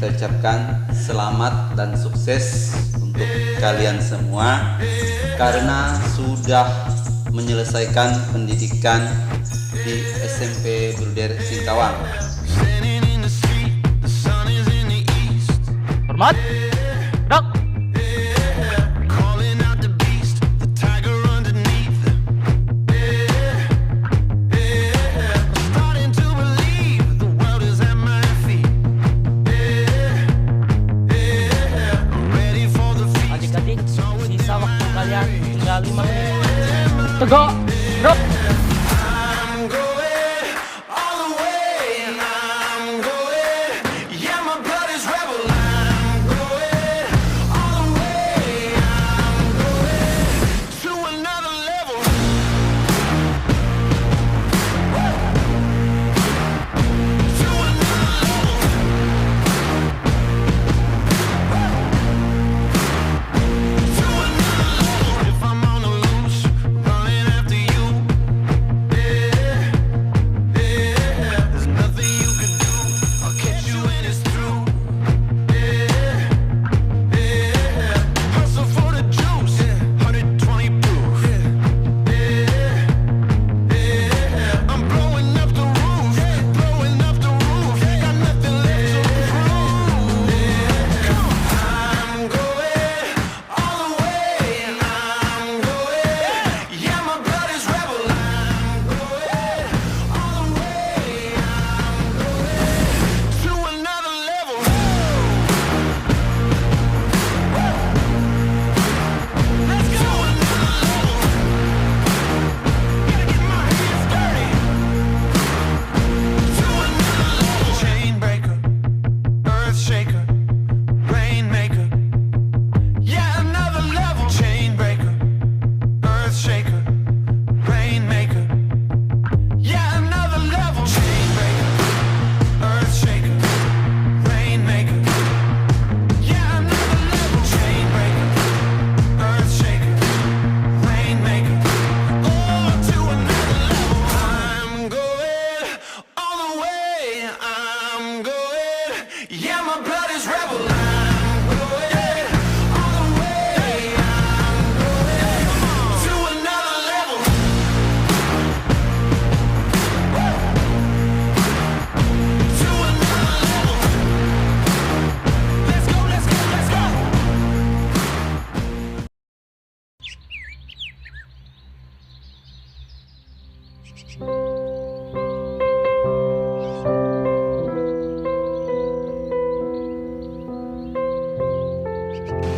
saya ucapkan selamat dan sukses untuk kalian semua karena sudah menyelesaikan pendidikan di SMP Bruder Singkawang. Hormat, dok. Adik-adik, sisa waktu kalian tinggal 5 menit. Tegok, bro.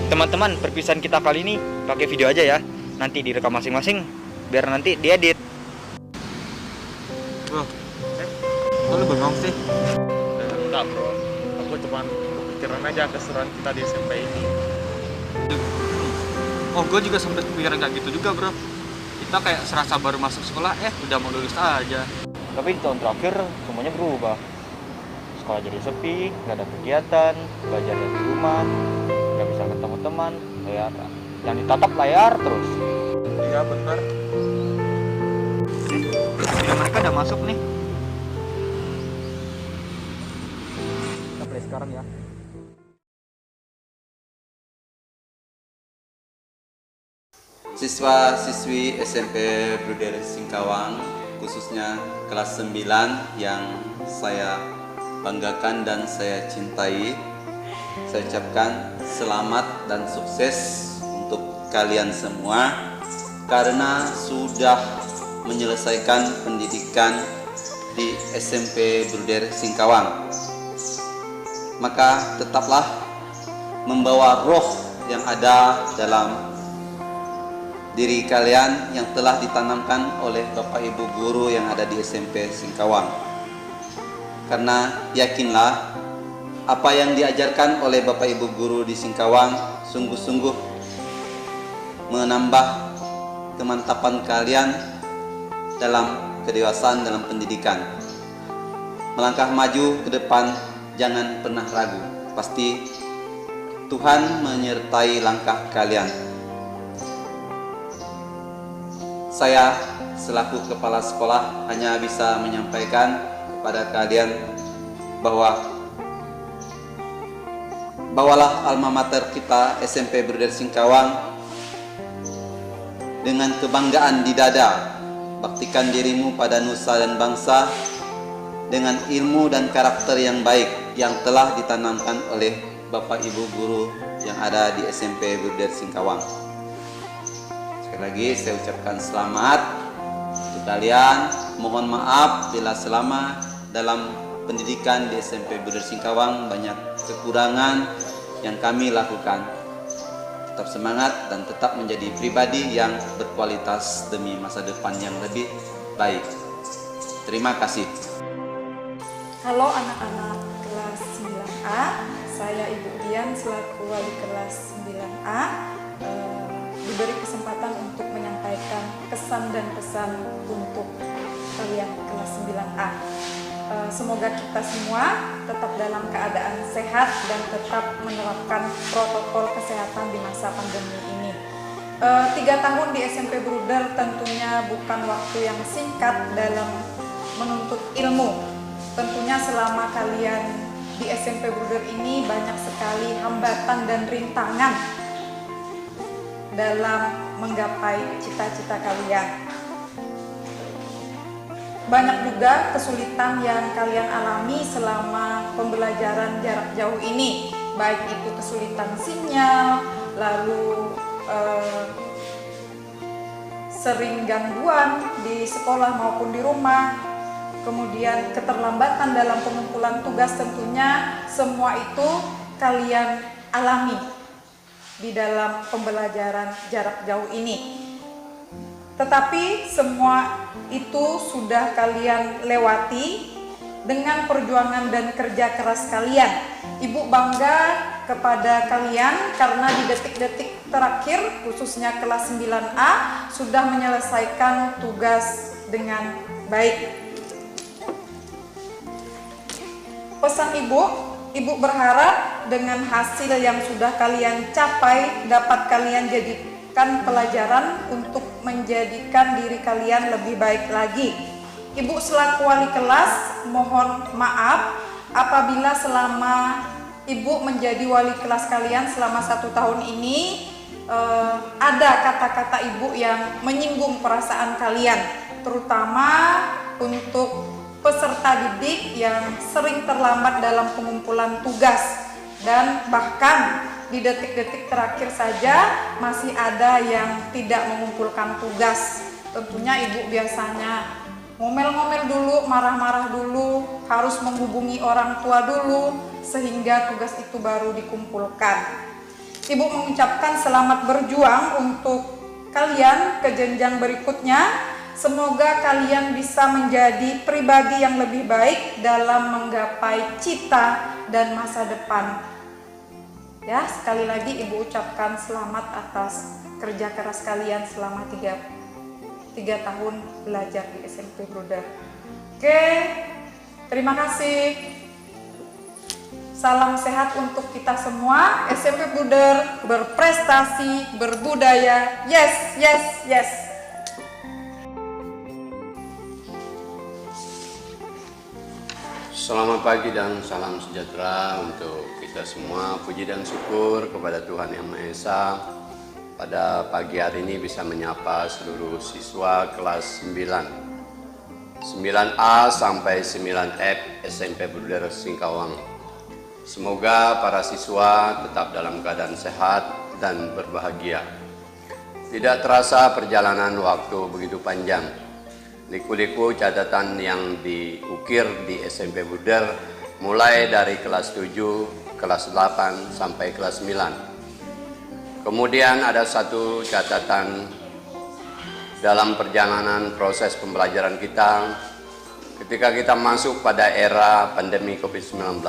Teman-teman, perpisahan kita kali ini pakai video aja ya. Nanti direkam masing-masing biar nanti diedit. Bro, kok lu bengong sih? Enggak bro, aku cuma kepikiran aja keseruan kita di SMP ini. Oh, gue juga sempet kepikiran kayak gitu juga bro. Kita kayak serasa baru masuk sekolah, udah mau lulus aja. Tapi di tahun terakhir semuanya berubah. Sekolah jadi sepi, nggak ada kegiatan, belajar di rumah, nggak bisa ketemu teman, layar yang ditatap layar terus. Iya benar. Video mereka udah masuk nih. Kita play sekarang ya. Siswa-siswi SMP Bruder Singkawang, khususnya kelas 9 yang saya banggakan dan saya cintai, saya ucapkan selamat dan sukses untuk kalian semua karena sudah menyelesaikan pendidikan di SMP Bruder Singkawang. Maka tetaplah membawa roh yang ada dalam diri kalian yang telah ditanamkan oleh Bapak Ibu guru yang ada di SMP Singkawang. Karena yakinlah apa yang diajarkan oleh Bapak Ibu guru di Singkawang sungguh-sungguh menambah kemantapan kalian dalam kedewasaan dalam pendidikan. Melangkah maju ke depan, jangan pernah ragu. Pasti Tuhan menyertai langkah kalian. Saya selaku kepala sekolah hanya bisa menyampaikan kepada kalian bahwa bawalah alma mater kita SMP Bruder Singkawang dengan kebanggaan di dada. Baktikan dirimu pada nusa dan bangsa dengan ilmu dan karakter yang baik yang telah ditanamkan oleh Bapak Ibu guru yang ada di SMP Bruder Singkawang. Sekali lagi saya ucapkan selamat untuk kalian. Mohon maaf bila selama dalam pendidikan di SMP Bruder Singkawang banyak kekurangan yang kami lakukan. Tetap semangat dan tetap menjadi pribadi yang berkualitas demi masa depan yang lebih baik. Terima kasih. Halo anak-anak kelas 9A, saya Ibu Dian selaku wali kelas 9A diberi kesempatan untuk menyampaikan kesan dan pesan untuk kalian kelas 9A. Semoga kita semua tetap dalam keadaan sehat dan tetap menerapkan protokol kesehatan di masa pandemi ini. 3 tahun di SMP Bruder tentunya bukan waktu yang singkat dalam menuntut ilmu. Tentunya selama kalian di SMP Bruder ini banyak sekali hambatan dan rintangan dalam menggapai cita-cita kalian. Banyak juga kesulitan yang kalian alami selama pembelajaran jarak jauh ini, baik itu kesulitan sinyal, lalu sering gangguan di sekolah maupun di rumah, kemudian keterlambatan dalam pengumpulan tugas. Tentunya semua itu kalian alami di dalam pembelajaran jarak jauh ini. Tetapi semua itu sudah kalian lewati dengan perjuangan dan kerja keras kalian. Ibu bangga kepada kalian karena di detik-detik terakhir, khususnya kelas 9A, sudah menyelesaikan tugas dengan baik. Pesan Ibu berharap dengan hasil yang sudah kalian capai dapat kalian jadikan pelajaran untuk menjadikan diri kalian lebih baik lagi. Ibu selaku wali kelas mohon maaf apabila selama Ibu menjadi wali kelas kalian selama 1 tahun ini ada kata-kata Ibu yang menyinggung perasaan kalian, terutama untuk peserta didik yang sering terlambat dalam pengumpulan tugas dan bahkan di detik-detik terakhir saja masih ada yang tidak mengumpulkan tugas. Tentunya Ibu biasanya ngomel-ngomel dulu, marah-marah dulu, harus menghubungi orang tua dulu sehingga tugas itu baru dikumpulkan. Ibu mengucapkan selamat berjuang untuk kalian ke jenjang berikutnya. Semoga kalian bisa menjadi pribadi yang lebih baik dalam menggapai cita dan masa depan. Ya, sekali lagi Ibu ucapkan selamat atas kerja keras kalian selama 3 tahun belajar di SMP Bruder. Oke, terima kasih. Salam sehat untuk kita semua. SMP Bruder berprestasi, berbudaya. Yes, yes, yes. Selamat pagi dan salam sejahtera untuk kita semua. Puji dan syukur kepada Tuhan Yang Maha Esa. Pada pagi hari ini bisa menyapa seluruh siswa kelas 9A sampai 9F SMP Bruder Singkawang. Semoga para siswa tetap dalam keadaan sehat dan berbahagia. Tidak terasa perjalanan waktu begitu panjang. Liku-liku catatan yang diukir di SMP Bruder mulai dari kelas 7, kelas 8 sampai kelas 9. Kemudian ada satu catatan dalam perjalanan proses pembelajaran kita ketika kita masuk pada era pandemi COVID-19.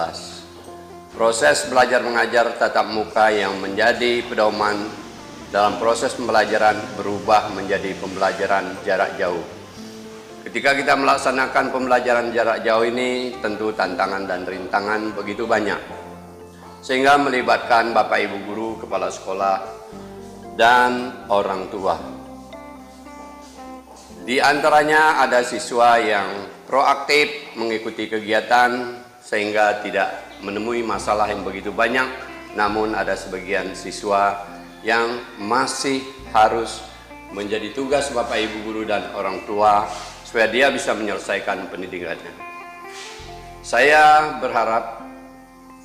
Proses belajar mengajar tatap muka yang menjadi pedoman dalam proses pembelajaran berubah menjadi pembelajaran jarak jauh. Ketika kita melaksanakan pembelajaran jarak jauh ini, tentu tantangan dan rintangan begitu banyak. Sehingga melibatkan Bapak Ibu guru, kepala sekolah, dan orang tua. Di antaranya ada siswa yang proaktif mengikuti kegiatan sehingga tidak menemui masalah yang begitu banyak namun ada sebagian siswa yang masih harus menjadi tugas Bapak Ibu guru dan orang tua supaya dia bisa menyelesaikan pendidikannya. Saya berharap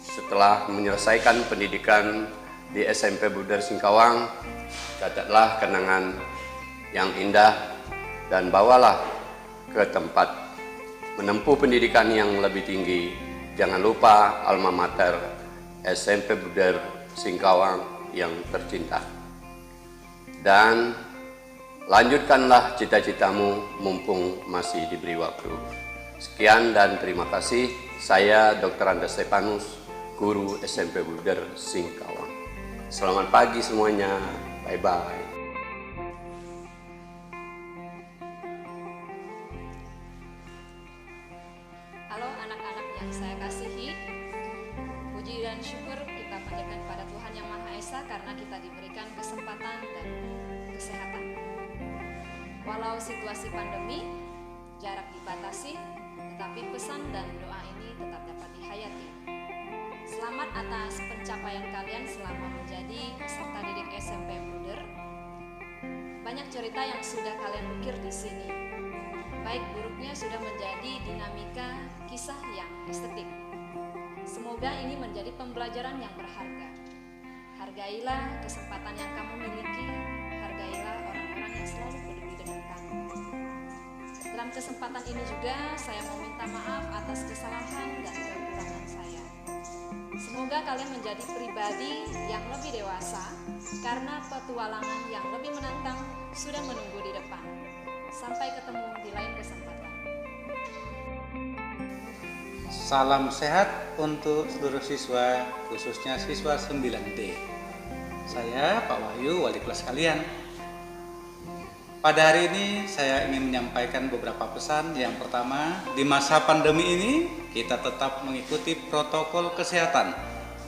setelah menyelesaikan pendidikan di SMP Bruder Singkawang, catatlah kenangan yang indah dan bawalah ke tempat menempuh pendidikan yang lebih tinggi. Jangan lupa alma mater SMP Bruder Singkawang yang tercinta. Dan lanjutkanlah cita-citamu mumpung masih diberi waktu. Sekian dan terima kasih. Saya Dr. Anda Stefanus, guru SMP Bruder Singkawang. Selamat pagi semuanya. Bye-bye. Halo anak-anak yang saya kasihi, puji dan syukur kita panjatkan pada Tuhan Yang Maha Esa karena kita diberikan kesempatan dan kesehatan. Walau situasi pandemi, jarak dibatasi, tetapi pesan dan doa ini tetap dapat dihayati. Selamat atas pencapaian kalian selama menjadi peserta didik SMP Bruder. Banyak cerita yang sudah kalian ukir di sini. Baik buruknya sudah menjadi dinamika kisah yang estetik. Semoga ini menjadi pembelajaran yang berharga. Hargailah kesempatan yang kamu miliki, hargailah orang-orang yang selalu peduli dengan kamu. Dalam kesempatan ini juga saya mau minta maaf atas kesalahan dan kekurangan saya. Semoga kalian menjadi pribadi yang lebih dewasa karena petualangan yang lebih menantang sudah menunggu di depan. Sampai ketemu di lain kesempatan. Salam sehat untuk seluruh siswa, khususnya siswa 9D. Saya Pak Wahyu, wali kelas kalian. Pada hari ini saya ingin menyampaikan beberapa pesan. Yang pertama, di masa pandemi ini kita tetap mengikuti protokol kesehatan.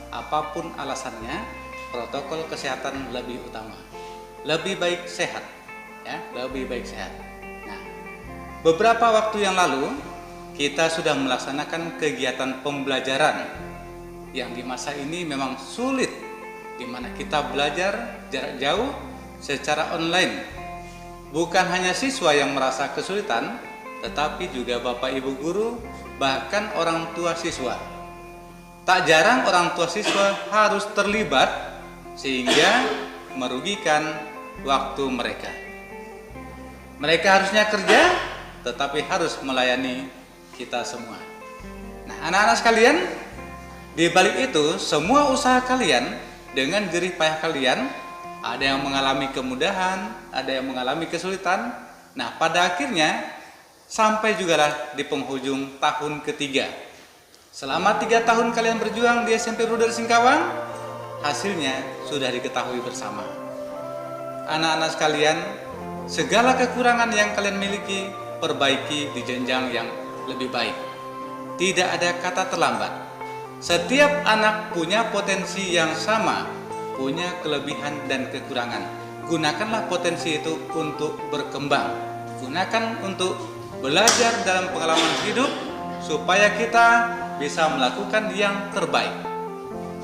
Apapun alasannya, protokol kesehatan lebih utama. Lebih baik sehat, ya, lebih baik sehat. Nah, beberapa waktu yang lalu kita sudah melaksanakan kegiatan pembelajaran yang di masa ini memang sulit, di mana kita belajar jarak jauh secara online. Bukan hanya siswa yang merasa kesulitan, tetapi juga Bapak Ibu guru, bahkan orang tua siswa. Tak jarang orang tua siswa harus terlibat sehingga merugikan waktu mereka. Mereka harusnya kerja, tetapi harus melayani kita semua. Nah, anak-anak sekalian, di balik itu semua usaha kalian dengan jerih payah kalian, ada yang mengalami kemudahan, ada yang mengalami kesulitan. Nah, pada akhirnya sampai jugalah di penghujung tahun ketiga. Selama 3 tahun kalian berjuang di SMP Bruder Singkawang, hasilnya sudah diketahui bersama. Anak-anak sekalian, segala kekurangan yang kalian miliki, perbaiki di jenjang yang lebih baik. Tidak ada kata terlambat. Setiap anak punya potensi yang sama, punya kelebihan dan kekurangan. Gunakanlah potensi itu untuk berkembang. Gunakan untuk belajar dalam pengalaman hidup supaya kita bisa melakukan yang terbaik.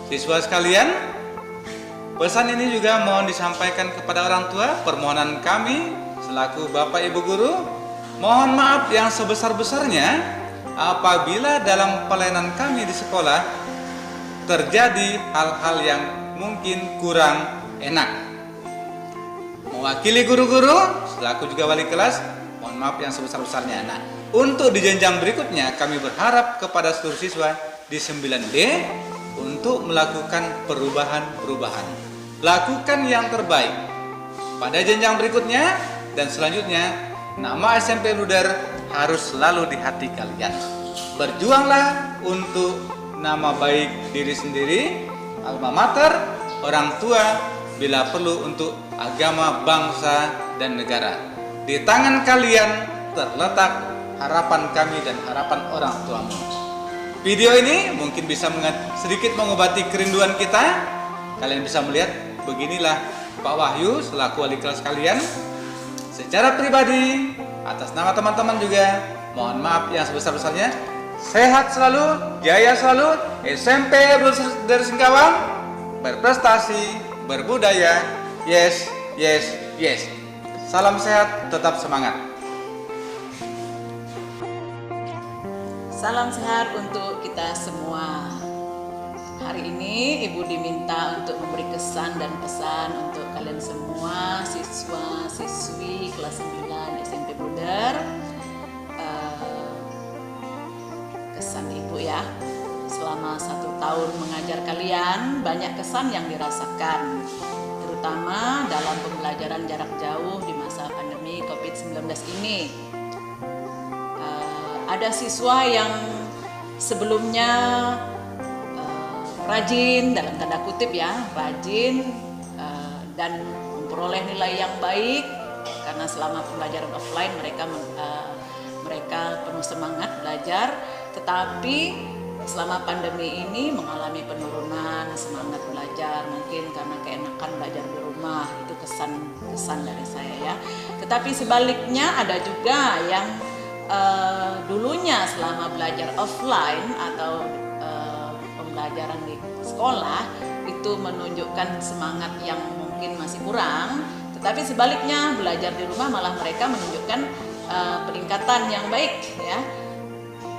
Siswa sekalian, pesan ini juga mohon disampaikan kepada orang tua. Permohonan kami selaku Bapak Ibu guru, mohon maaf yang sebesar-besarnya apabila dalam pelayanan kami di sekolah terjadi hal-hal yang mungkin kurang enak. Mewakili guru-guru selaku juga wali kelas, mohon maaf yang sebesar-besarnya. Nah, untuk di jenjang berikutnya kami berharap kepada seluruh siswa di 9D untuk melakukan perubahan-perubahan. Lakukan yang terbaik. Pada jenjang berikutnya dan selanjutnya, nama SMP Bruder harus selalu di hati kalian. Berjuanglah untuk nama baik diri sendiri, alma mater, orang tua, bila perlu untuk agama, bangsa, dan negara. Di tangan kalian terletak harapan kami dan harapan orang tuamu. Video ini mungkin bisa sedikit mengobati kerinduan kita. Kalian bisa melihat, beginilah Pak Wahyu selaku wali kelas kalian. Secara pribadi, atas nama teman-teman juga, mohon maaf yang sebesar-besarnya. Sehat selalu, jaya selalu, SMP Bruder Singkawang. berprestasi, berbudaya. Yes, yes, yes. Salam sehat, tetap semangat. Salam sehat untuk kita semua. Hari ini Ibu diminta untuk memberi kesan dan pesan untuk kalian semua siswa-siswi kelas 9 SMP Bruder. Kesan Ibu ya, selama 1 tahun mengajar kalian banyak kesan yang dirasakan, terutama dalam pembelajaran jarak jauh di masa pandemi COVID-19 ini. Ada siswa yang sebelumnya rajin, dalam tanda kutip ya, rajin dan memperoleh nilai yang baik karena selama pembelajaran offline mereka penuh semangat belajar, tetapi selama pandemi ini mengalami penurunan semangat belajar, mungkin karena keenakan belajar di rumah. Itu kesan dari saya ya. Tetapi sebaliknya ada juga yang dulunya selama belajar offline atau pembelajaran di sekolah itu menunjukkan semangat yang mungkin masih kurang, tetapi sebaliknya belajar di rumah malah mereka menunjukkan peningkatan yang baik ya.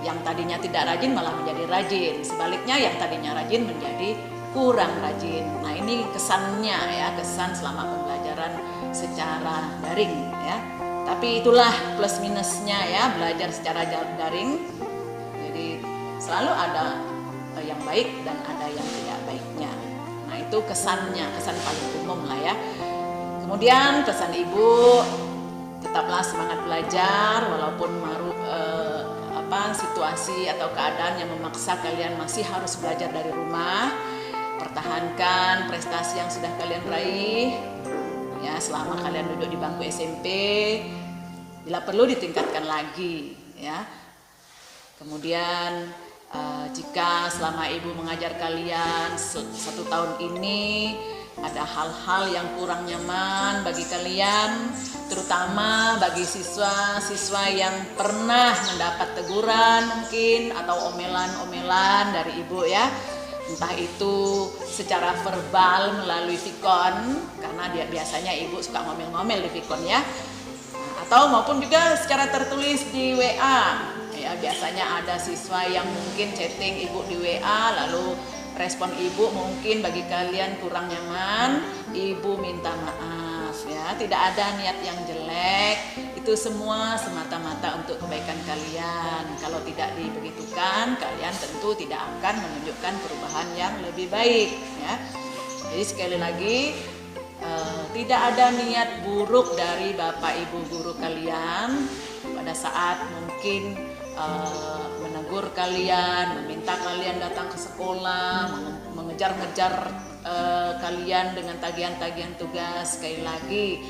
Yang tadinya tidak rajin malah menjadi rajin, sebaliknya yang tadinya rajin menjadi kurang rajin. Nah, ini kesannya ya, kesan selama pembelajaran secara daring ya. Tapi itulah plus minusnya ya, belajar secara daring. Jadi selalu ada yang baik dan ada yang tidak baiknya. Nah, itu kesannya, kesan paling umum lah ya. Kemudian pesan Ibu, tetaplah semangat belajar walaupun situasi atau keadaan yang memaksa kalian masih harus belajar dari rumah. Pertahankan prestasi yang sudah kalian raih ya selama kalian duduk di bangku SMP, bila perlu ditingkatkan lagi ya. Kemudian jika selama Ibu mengajar kalian 1 tahun ini ada hal-hal yang kurang nyaman bagi kalian, terutama bagi siswa-siswa yang pernah mendapat teguran mungkin atau omelan-omelan dari Ibu ya, entah itu secara verbal melalui Vicon, karena biasanya Ibu suka ngomel-ngomel di Vicon ya, atau maupun juga secara tertulis di WA ya. Biasanya ada siswa yang mungkin chatting Ibu di WA, lalu respon Ibu mungkin bagi kalian kurang nyaman, Ibu minta maaf ya. Tidak ada niat yang jelek, itu semua semata-mata untuk kebaikan kalian. Kalau tidak dibegitukan, kalian tentu tidak akan menunjukkan perubahan yang lebih baik ya. Jadi sekali lagi, tidak ada niat buruk dari Bapak Ibu guru kalian pada saat mungkin menegur kalian, meminta kalian datang ke sekolah, mengejar-ngejar kalian dengan tagihan-tagihan tugas. Sekali lagi,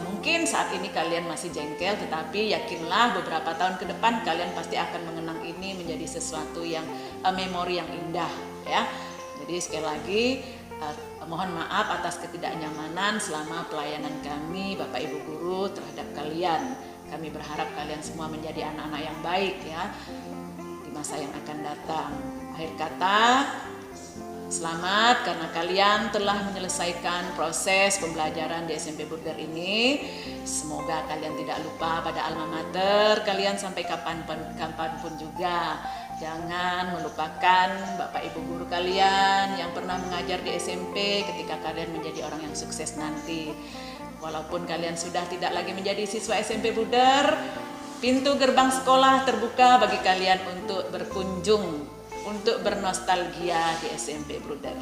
mungkin saat ini kalian masih jengkel, tetapi yakinlah beberapa tahun ke depan kalian pasti akan mengenang ini menjadi sesuatu yang memori yang indah ya. Jadi sekali lagi, mohon maaf atas ketidaknyamanan selama pelayanan kami Bapak Ibu guru terhadap kalian. Kami berharap kalian semua menjadi anak-anak yang baik ya di masa yang akan datang. Akhir kata, selamat karena kalian telah menyelesaikan proses pembelajaran di SMP Bruder ini. Semoga kalian tidak lupa pada alma mater kalian sampai kapanpun juga. Jangan melupakan Bapak Ibu guru kalian yang pernah mengajar di SMP ketika kalian menjadi orang yang sukses nanti. Walaupun kalian sudah tidak lagi menjadi siswa SMP Bruder, pintu gerbang sekolah terbuka bagi kalian untuk berkunjung, untuk bernostalgia di SMP Bruder.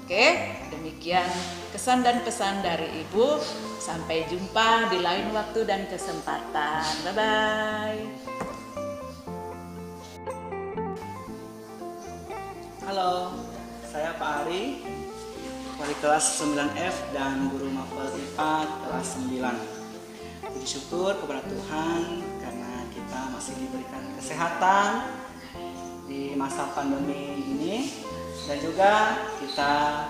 Oke, demikian kesan dan pesan dari Ibu. Sampai jumpa di lain waktu dan kesempatan. Bye-bye. Halo, saya Pak Ari, wali kelas 9F dan guru mapel IPA kelas 9. Puji syukur kepada Tuhan karena kita masih diberikan kesehatan di masa pandemi ini, dan juga kita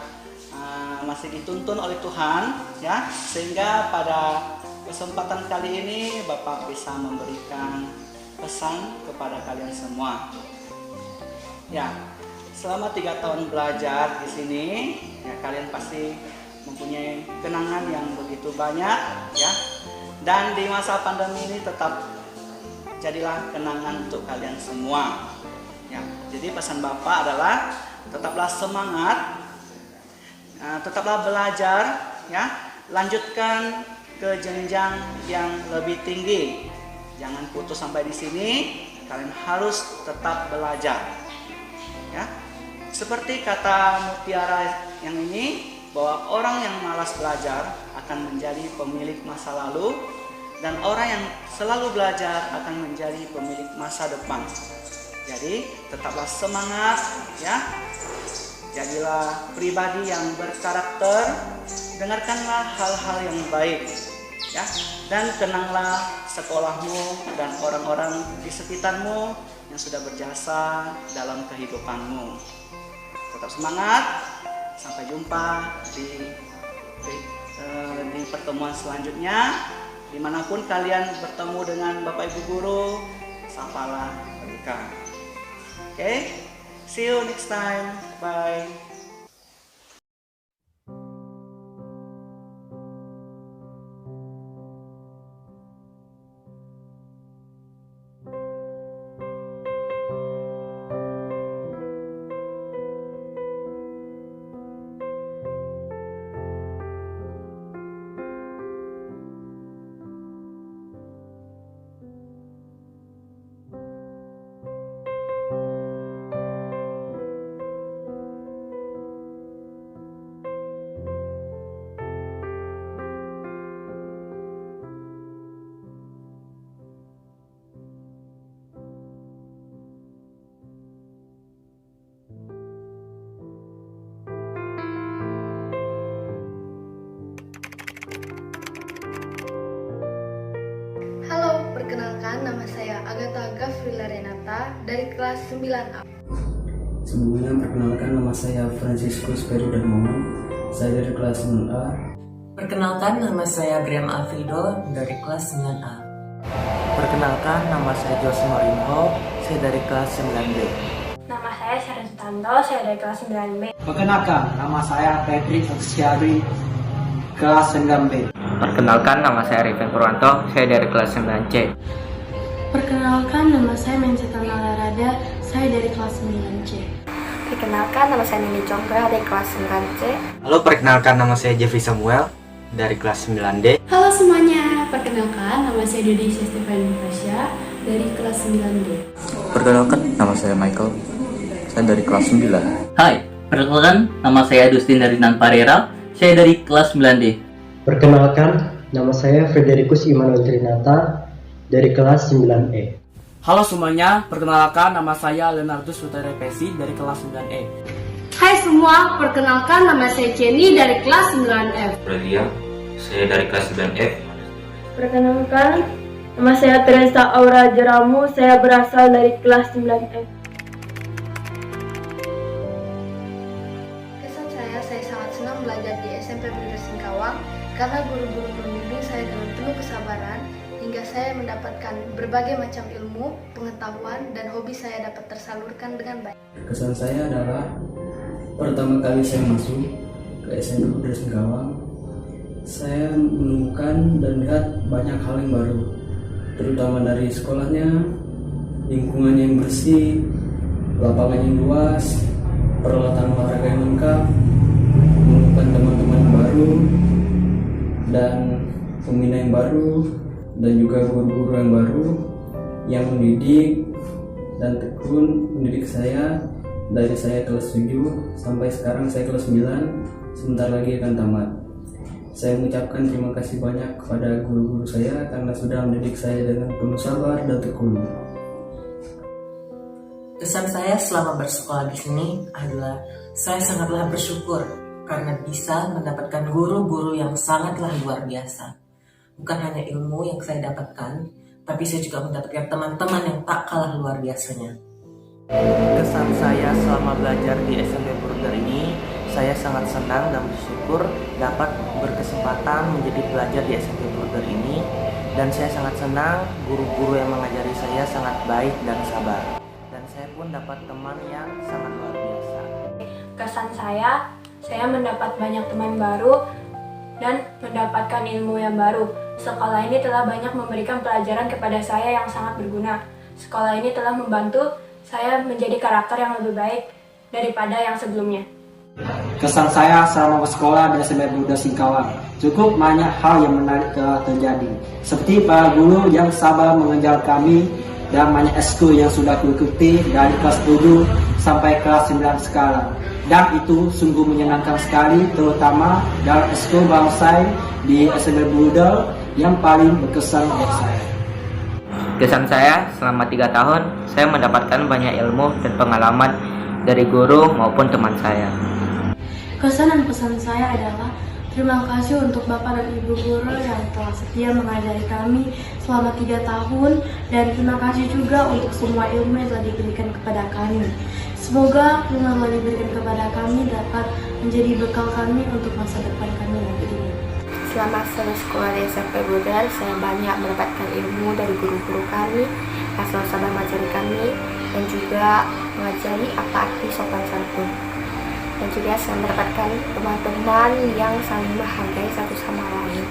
masih dituntun oleh Tuhan ya, sehingga pada kesempatan kali ini Bapak bisa memberikan pesan kepada kalian semua. Ya, selama 3 tahun belajar di sini, ya kalian pasti mempunyai kenangan yang begitu banyak, ya. Dan di masa pandemi ini tetap jadilah kenangan untuk kalian semua. Ya, jadi pesan Bapak adalah tetaplah semangat, tetaplah belajar, ya, lanjutkan ke jenjang yang lebih tinggi. Jangan putus sampai di sini. Kalian harus tetap belajar. Ya, seperti kata mutiara yang ini, bahwa orang yang malas belajar akan menjadi pemilik masa lalu, dan orang yang selalu belajar akan menjadi pemilik masa depan. Jadi tetaplah semangat, ya. Jadilah pribadi yang berkarakter, dengarkanlah hal-hal yang baik, ya. Dan kenanglah sekolahmu dan orang-orang di sekitarmu yang sudah berjasa dalam kehidupanmu. Tetap semangat. Sampai jumpa di pertemuan selanjutnya. Dimanapun kalian bertemu dengan Bapak Ibu Guru, sapalah mereka. Oke, see you next time. Bye. Perkenalkan, nama saya Agatha Gafrila Renata dari kelas 9A. Sebelumnya perkenalkan, nama saya Franciscus Peru Darmono, saya dari kelas 9A. Perkenalkan, nama saya Brian Alfredo dari kelas 9A. Perkenalkan, nama saya Jose Marinho, saya dari kelas 9B. Nama saya Sharon Sutanto, saya dari kelas 9B. Perkenalkan, nama saya Patrick Aksiari, kelas 9B. Perkenalkan, nama saya Rifan Purwanto, saya dari kelas 9C. Perkenalkan, nama saya Menceta Nalarada, saya dari kelas 9C. Perkenalkan, nama saya Nini Conggra dari kelas 9C. Halo, perkenalkan, nama saya Jeffrey Samuel dari kelas 9D. Halo semuanya, perkenalkan, nama saya Dodi Stefani Fasya dari kelas 9D. Perkenalkan, nama saya Michael, saya dari kelas 9. Hai, perkenalkan, nama saya Dustin dari Nanparera, saya dari kelas 9D. Perkenalkan, nama saya Fredericus Immanuel Trinata dari kelas 9E. Halo semuanya, perkenalkan, nama saya Leonardo Sutere Pesi dari kelas 9E. Hai semua, perkenalkan, nama saya Jenny dari kelas 9F. Pralia, saya dari kelas 9F. Perkenalkan, nama saya Teresa Aura Jeramu, saya berasal dari kelas 9F. Kesan saya sangat senang belajar di SMP Bluder Singkawang karena guru-guru membimbing saya dengan penuh kesabaran hingga saya mendapatkan berbagai macam ilmu, pengetahuan, dan hobi saya dapat tersalurkan dengan baik. Kesan saya adalah pertama kali saya masuk ke SMP Bluder Singkawang, saya menemukan dan lihat banyak hal yang baru, terutama dari sekolahnya, lingkungan yang bersih, lapangan yang luas, peralatan olahraga yang lengkap, menemukan teman-teman baru, dan pembina yang baru, dan juga guru-guru yang baru yang mendidik dan tekun mendidik saya dari saya kelas 7 sampai sekarang saya kelas 9, sebentar lagi akan tamat. Saya mengucapkan terima kasih banyak kepada guru-guru saya karena sudah mendidik saya dengan penuh sabar dan tekun. Kesan saya selama bersekolah di sini adalah saya sangatlah bersyukur karena bisa mendapatkan guru-guru yang sangatlah luar biasa. Bukan hanya ilmu yang saya dapatkan, tapi saya juga mendapatkan teman-teman yang tak kalah luar biasanya. Kesan saya selama belajar di SMP Bluder ini, saya sangat senang dan bersyukur dapat berkesempatan menjadi pelajar di SMP Bluder ini, dan saya sangat senang guru-guru yang mengajari saya sangat baik dan sabar, dan saya pun dapat teman yang sangat luar biasa. Kesan saya mendapat banyak teman baru dan mendapatkan ilmu yang baru. Sekolah ini telah banyak memberikan pelajaran kepada saya yang sangat berguna. Sekolah ini telah membantu saya menjadi karakter yang lebih baik daripada yang sebelumnya. Kesan saya selama bersekolah di SMP Bluder Singkawang, cukup banyak hal yang menarik telah terjadi. Seperti para guru yang sabar mengajar kami dan banyak ekskul yang sudah diikuti dari kelas 7 sampai kelas 9 sekarang. Dan itu sungguh menyenangkan sekali, terutama dalam ekskul bangsai di SMP Bluder yang paling berkesan buat saya. Kesan saya selama 3 tahun, saya mendapatkan banyak ilmu dan pengalaman dari guru maupun teman saya. Kesan dan pesan saya adalah terima kasih untuk Bapak dan Ibu guru yang telah setia mengajari kami selama 3 tahun, dan terima kasih juga untuk semua ilmu yang telah diberikan kepada kami. Semoga ilmu yang telah diberikan kepada kami dapat menjadi bekal kami untuk masa depan kami nantinya. Selama saya sekolah di SMP Bluder, saya banyak mendapatkan ilmu dari guru-guru kami yang selalu sabar mengajari kami dan juga mengajari apa arti sopan santun. Dan juga saya mendapatkan teman-teman yang saling menghargai satu sama lain.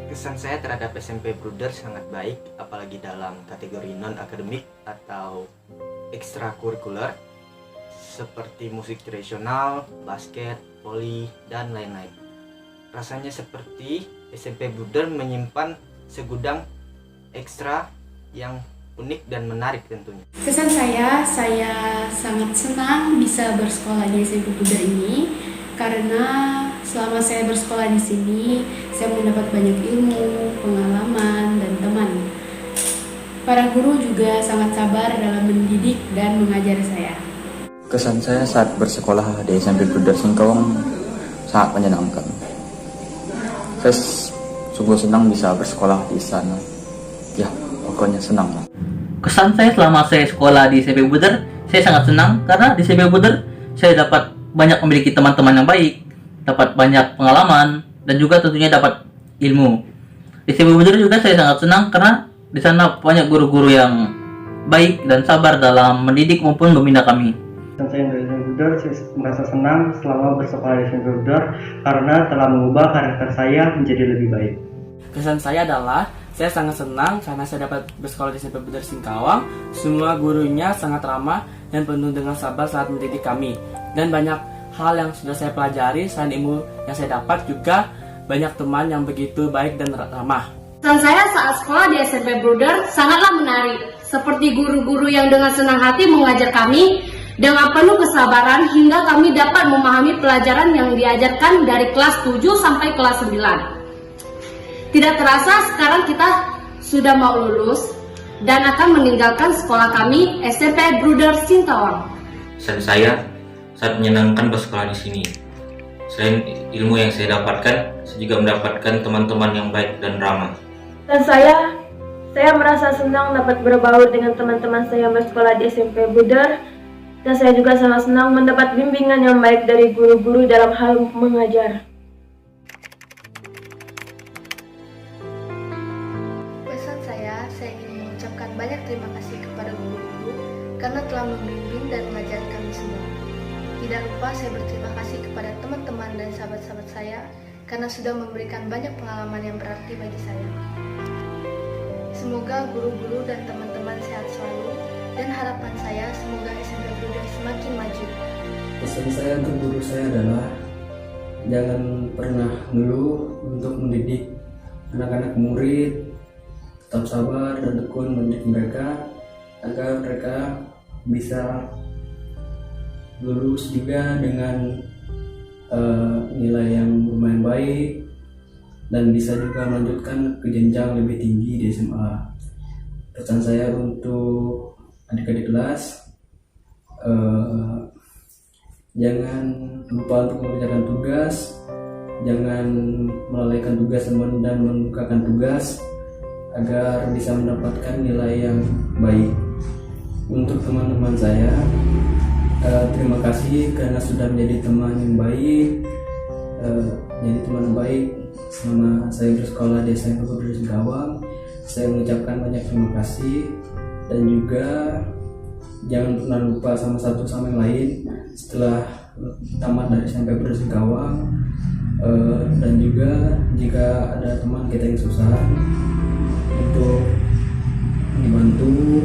Kesan saya terhadap SMP Bluder sangat baik, apalagi dalam kategori non-akademik atau ekstrakurikuler seperti musik tradisional, basket, voli, dan lain-lain. Rasanya seperti SMP Bluder menyimpan segudang ekstra yang unik dan menarik tentunya. Kesan saya sangat senang bisa bersekolah di SMP Bluder ini karena selama saya bersekolah di sini saya mendapat banyak ilmu, pengalaman, dan teman. Para guru juga sangat sabar dalam mendidik dan mengajar saya. Kesan saya saat bersekolah di SMP Bluder Singkawang sangat menyenangkan. Saya sungguh senang bisa bersekolah di sana. Ya, pokoknya senang lah. Kesan saya selama saya sekolah di SMP Bluder, saya sangat senang karena di SMP Bluder saya dapat banyak memiliki teman-teman yang baik, dapat banyak pengalaman, dan juga tentunya dapat ilmu. Di SMP Bluder juga saya sangat senang karena di sana banyak guru-guru yang baik dan sabar dalam mendidik maupun membina kami. Kesan saya dari SMP Bluder, saya merasa senang selama bersekolah di SMP Bluder karena telah mengubah karakter saya menjadi lebih baik. Kesan saya adalah saya sangat senang karena saya dapat bersekolah di SMP Bluder Singkawang. Semua gurunya sangat ramah dan penuh dengan sabar saat mendidik kami. Dan banyak hal yang sudah saya pelajari, selain ilmu yang saya dapat juga banyak teman yang begitu baik dan ramah. Kesan saya saat sekolah di SMP Bluder sangatlah menarik. Seperti guru-guru yang dengan senang hati mengajar kami dengan penuh kesabaran hingga kami dapat memahami pelajaran yang diajarkan dari kelas 7 sampai kelas 9. Tidak terasa sekarang kita sudah mau lulus dan akan meninggalkan sekolah kami SMP Bluder Singkawang. Kesan saya sangat menyenangkan bersekolah di sini. Selain ilmu yang saya dapatkan, saya juga mendapatkan teman-teman yang baik dan ramah. Dan saya merasa senang dapat berbaur dengan teman-teman saya yang bersekolah di SMP Bluder, dan saya juga sangat senang mendapat bimbingan yang baik dari guru-guru dalam hal mengajar. Saya ingin mengucapkan banyak terima kasih kepada guru-guru karena telah membimbing dan mengajari kami semua. Tidak lupa saya berterima kasih kepada teman-teman dan sahabat-sahabat saya karena sudah memberikan banyak pengalaman yang berarti bagi saya. Semoga guru-guru dan teman-teman sehat selalu, dan harapan saya semoga SMP Bluder semakin maju. Pesan saya untuk guru saya adalah jangan pernah ngeluh untuk mendidik anak-anak murid. Tetap sabar dan tekun mendidik mereka agar mereka bisa lulus juga dengan nilai yang lumayan baik dan bisa juga melanjutkan ke jenjang lebih tinggi di SMA. Pesan saya untuk adik-adik kelas, jangan lupa untuk mengerjakan tugas, jangan melalaikan tugas dan melupakan tugas agar bisa mendapatkan nilai yang baik. Untuk teman-teman saya, terima kasih karena sudah menjadi teman yang baik, jadi teman yang baik selama saya bersekolah di SMP Bluder Singkawang. Saya mengucapkan banyak terima kasih dan juga jangan pernah lupa sama satu sama yang lain setelah tamat dari SMP Bruder Singkawang. Dan juga jika ada teman kita yang susah, untuk dibantu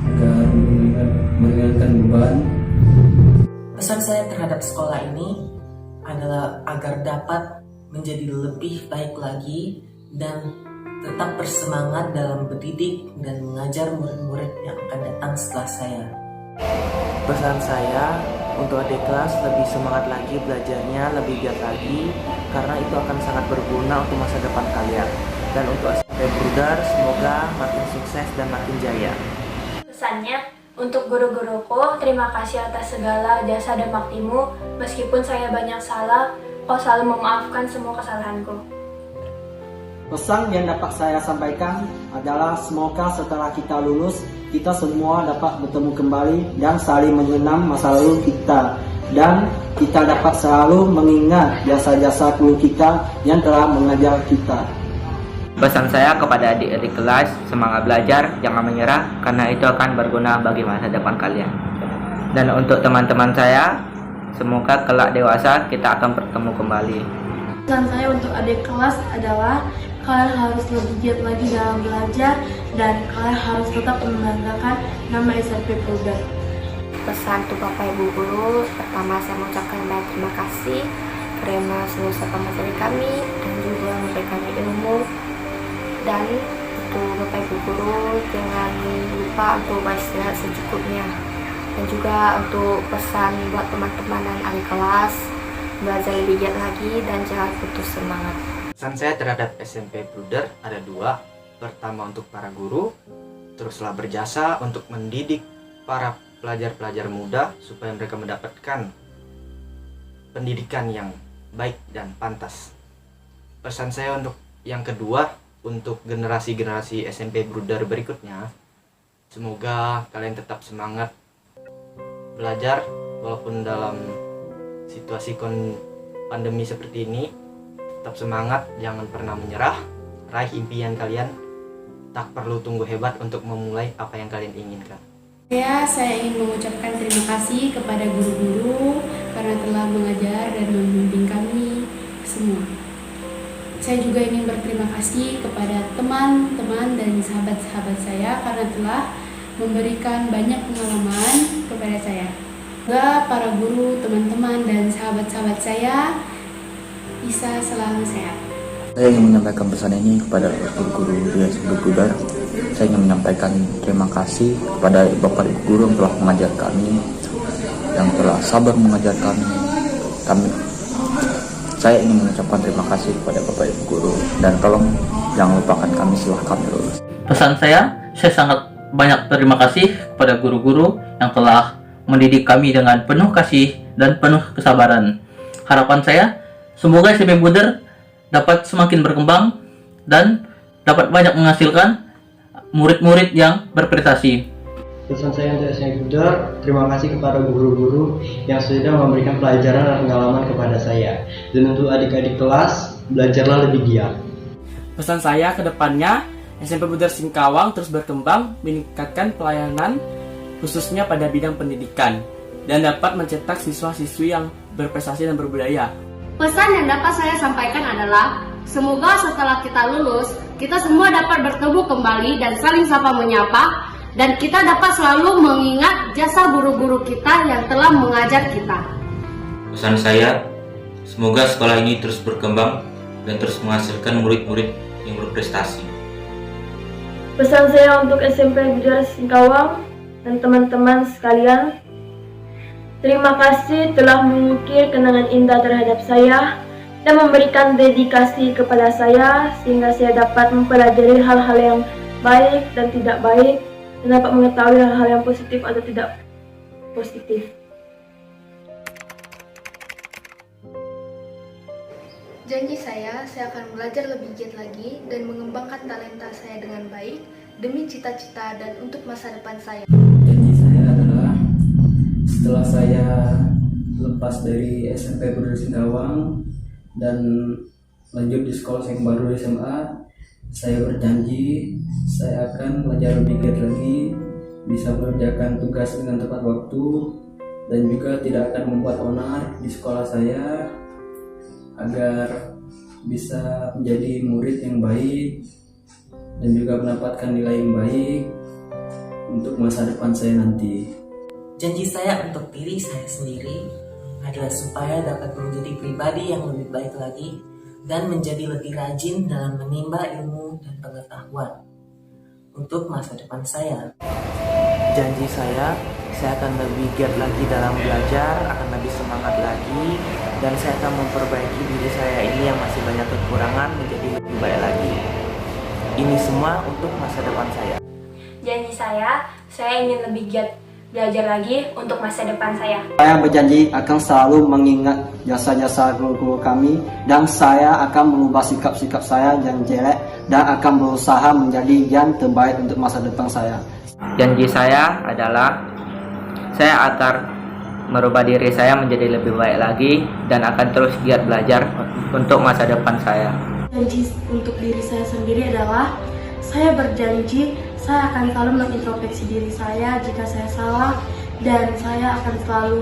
agar meringankan beban. Pesan saya terhadap sekolah ini adalah agar dapat menjadi lebih baik lagi dan tetap bersemangat dalam mendidik dan mengajar murid-murid yang akan datang setelah saya. Pesan saya untuk adik kelas lebih semangat lagi belajarnya, lebih giat lagi, karena itu akan sangat berguna untuk masa depan kalian. Dan untuk SMP Bruder, semoga makin sukses dan makin jaya. Pesannya, untuk guru-guruku, terima kasih atas segala jasa dan baktimu. Meskipun saya banyak salah, kau selalu memaafkan semua kesalahanku. Pesan yang dapat saya sampaikan adalah semoga setelah kita lulus, kita semua dapat bertemu kembali dan saling mengenang masa lalu kita. Dan kita dapat selalu mengingat jasa-jasa guru kita yang telah mengajar kita. Pesan saya kepada adik-adik kelas, semangat belajar, jangan menyerah, karena itu akan berguna bagi masa depan kalian. Dan untuk teman-teman saya, semoga kelak dewasa kita akan bertemu kembali. Pesan saya untuk adik kelas adalah kalian harus lebih giat lagi dalam belajar dan kalian harus tetap membanggakan nama SMP Bruder. Pesan untuk Bapak Ibu Guru, pertama saya mengucapkan banyak terima kasih karena selalu support materi kami dan juga memberikan ilmu. Dan untuk Bapak Ibu Guru, jangan lupa untuk beristirahat secukupnya. Dan juga untuk pesan buat teman-teman dan adik kelas, belajar lebih giat lagi dan jangan putus semangat. Pesan saya terhadap SMP Bruder ada dua. Pertama untuk para guru, teruslah berjasa untuk mendidik para pelajar-pelajar muda supaya mereka mendapatkan pendidikan yang baik dan pantas. Pesan saya untuk yang kedua, untuk generasi-generasi SMP Bruder berikutnya, semoga kalian tetap semangat belajar walaupun dalam situasi pandemi seperti ini. Tetap semangat, jangan pernah menyerah, raih impian kalian, tak perlu tunggu hebat untuk memulai apa yang kalian inginkan. Saya ingin mengucapkan terima kasih kepada guru-guru karena telah mengajar dan membimbing kami semua. Saya juga ingin berterima kasih kepada teman-teman dan sahabat-sahabat saya karena telah memberikan banyak pengalaman kepada saya. Semoga para guru, teman-teman, dan sahabat-sahabat saya bisa selalu sehat. Saya ingin menyampaikan pesan ini kepada guru-guru di SMP Bruder. Saya ingin menyampaikan terima kasih kepada Bapak Ibu Guru yang telah mengajar kami, yang telah sabar mengajar kami. Saya ingin mengucapkan terima kasih kepada Bapak Ibu Guru dan tolong jangan lupakan kami setelah kami lulus. Pesan saya sangat banyak terima kasih kepada guru-guru yang telah mendidik kami dengan penuh kasih dan penuh kesabaran. Harapan saya, semoga SMP Bruder dapat semakin berkembang dan dapat banyak menghasilkan murid-murid yang berprestasi. Pesan saya untuk SMP Bruder, terima kasih kepada guru-guru yang sudah memberikan pelajaran dan pengalaman kepada saya. Dan untuk adik-adik kelas, belajarlah lebih giat. Pesan saya ke depannya, SMP Bruder Singkawang terus berkembang, meningkatkan pelayanan khususnya pada bidang pendidikan dan dapat mencetak siswa-siswi yang berprestasi dan berbudaya. Pesan yang dapat saya sampaikan adalah semoga setelah kita lulus, kita semua dapat bertemu kembali dan saling sapa menyapa, dan kita dapat selalu mengingat jasa guru-guru kita yang telah mengajar kita. Pesan saya, semoga sekolah ini terus berkembang dan terus menghasilkan murid-murid yang berprestasi. Pesan saya untuk SMP Bruder Singkawang dan teman-teman sekalian, terima kasih telah mengukir kenangan indah terhadap saya dan memberikan dedikasi kepada saya sehingga saya dapat mempelajari hal-hal yang baik dan tidak baik dan dapat mengetahui hal-hal yang positif atau tidak positif. Janji saya akan belajar lebih giat lagi dan mengembangkan talenta saya dengan baik demi cita-cita dan untuk masa depan saya. Janji saya adalah setelah saya lepas dari SMP Bruder Singkawang dan lanjut di sekolah yang baru SMA, saya berjanji saya akan belajar lebih giat lagi bisa mengerjakan tugas dengan tepat waktu, dan juga tidak akan membuat onar di sekolah saya, agar bisa menjadi murid yang baik dan juga mendapatkan nilai yang baik untuk masa depan saya nanti. Janji saya untuk diri saya sendiri adalah supaya dapat menjadi pribadi yang lebih baik lagi dan menjadi lebih rajin dalam menimba ilmu dan pengetahuan untuk masa depan saya. Janji saya akan lebih giat lagi dalam belajar, akan lebih semangat lagi, dan saya akan memperbaiki diri saya ini yang masih banyak kekurangan menjadi lebih baik lagi. Ini semua untuk masa depan saya. Janji saya ingin lebih giat belajar lagi untuk masa depan saya. Saya berjanji akan selalu mengingat jasa-jasa guru-guru kami, dan saya akan merubah sikap-sikap saya yang jelek dan akan berusaha menjadi yang terbaik untuk masa depan saya. Janji saya adalah saya akan merubah diri saya menjadi lebih baik lagi dan akan terus giat belajar untuk masa depan saya. Janji untuk diri saya sendiri adalah saya berjanji saya akan selalu mengintrospeksi diri saya jika saya salah, dan saya akan selalu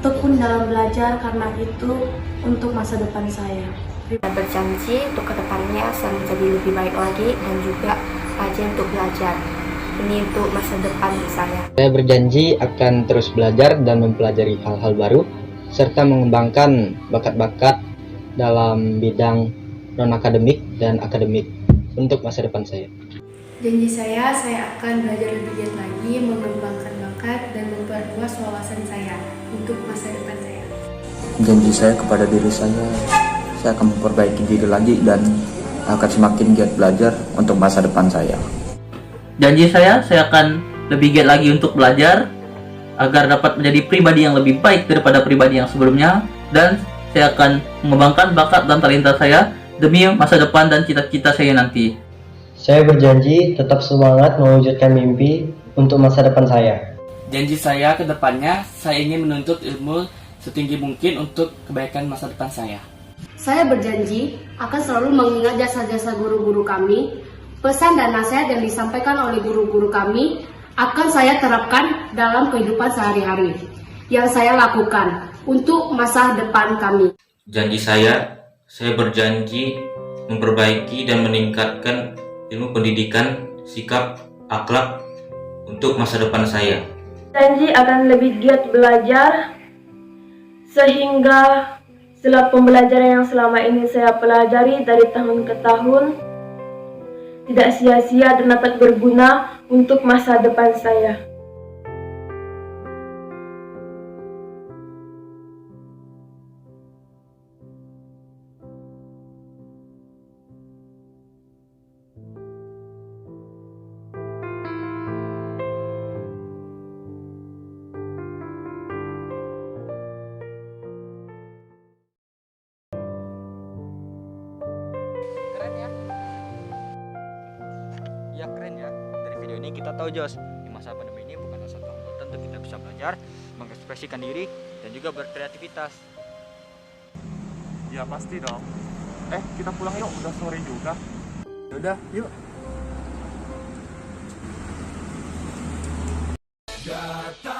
tekun dalam belajar karena itu untuk masa depan saya. Saya berjanji untuk kedepannya saya menjadi lebih baik lagi dan juga rajin untuk belajar. Ini untuk masa depan saya. Saya berjanji akan terus belajar dan mempelajari hal-hal baru serta mengembangkan bakat-bakat dalam bidang non-akademik dan akademik untuk masa depan saya. Janji saya akan belajar lebih giat lagi, mengembangkan bakat dan memperluas wawasan saya untuk masa depan saya. Janji saya kepada diri saya akan memperbaiki diri lagi dan akan semakin giat belajar untuk masa depan saya. Janji saya akan lebih giat lagi untuk belajar agar dapat menjadi pribadi yang lebih baik daripada pribadi yang sebelumnya, dan saya akan mengembangkan bakat dan talenta saya demi masa depan dan cita-cita saya nanti. Saya berjanji tetap semangat mewujudkan mimpi untuk masa depan saya. Janji saya ke depannya, saya ingin menuntut ilmu setinggi mungkin untuk kebaikan masa depan saya. Saya berjanji akan selalu mengingat jasa-jasa guru-guru kami. Pesan dan nasihat yang disampaikan oleh guru-guru kami akan saya terapkan dalam kehidupan sehari-hari yang saya lakukan untuk masa depan kami. Janji saya berjanji memperbaiki dan meningkatkan ilmu pendidikan, sikap, akhlak untuk masa depan saya. Janji akan lebih giat belajar sehingga setelah pembelajaran yang selama ini saya pelajari dari tahun ke tahun tidak sia-sia dan dapat berguna untuk masa depan saya. Ya keren ya. Dari video ini kita tahu Jos, di masa pandemi ini bukan satu hambatan untuk kita bisa belajar, mengekspresikan diri dan juga berkreativitas. Ya pasti dong. Kita pulang yuk, udah sore juga. Yaudah, yuk. Data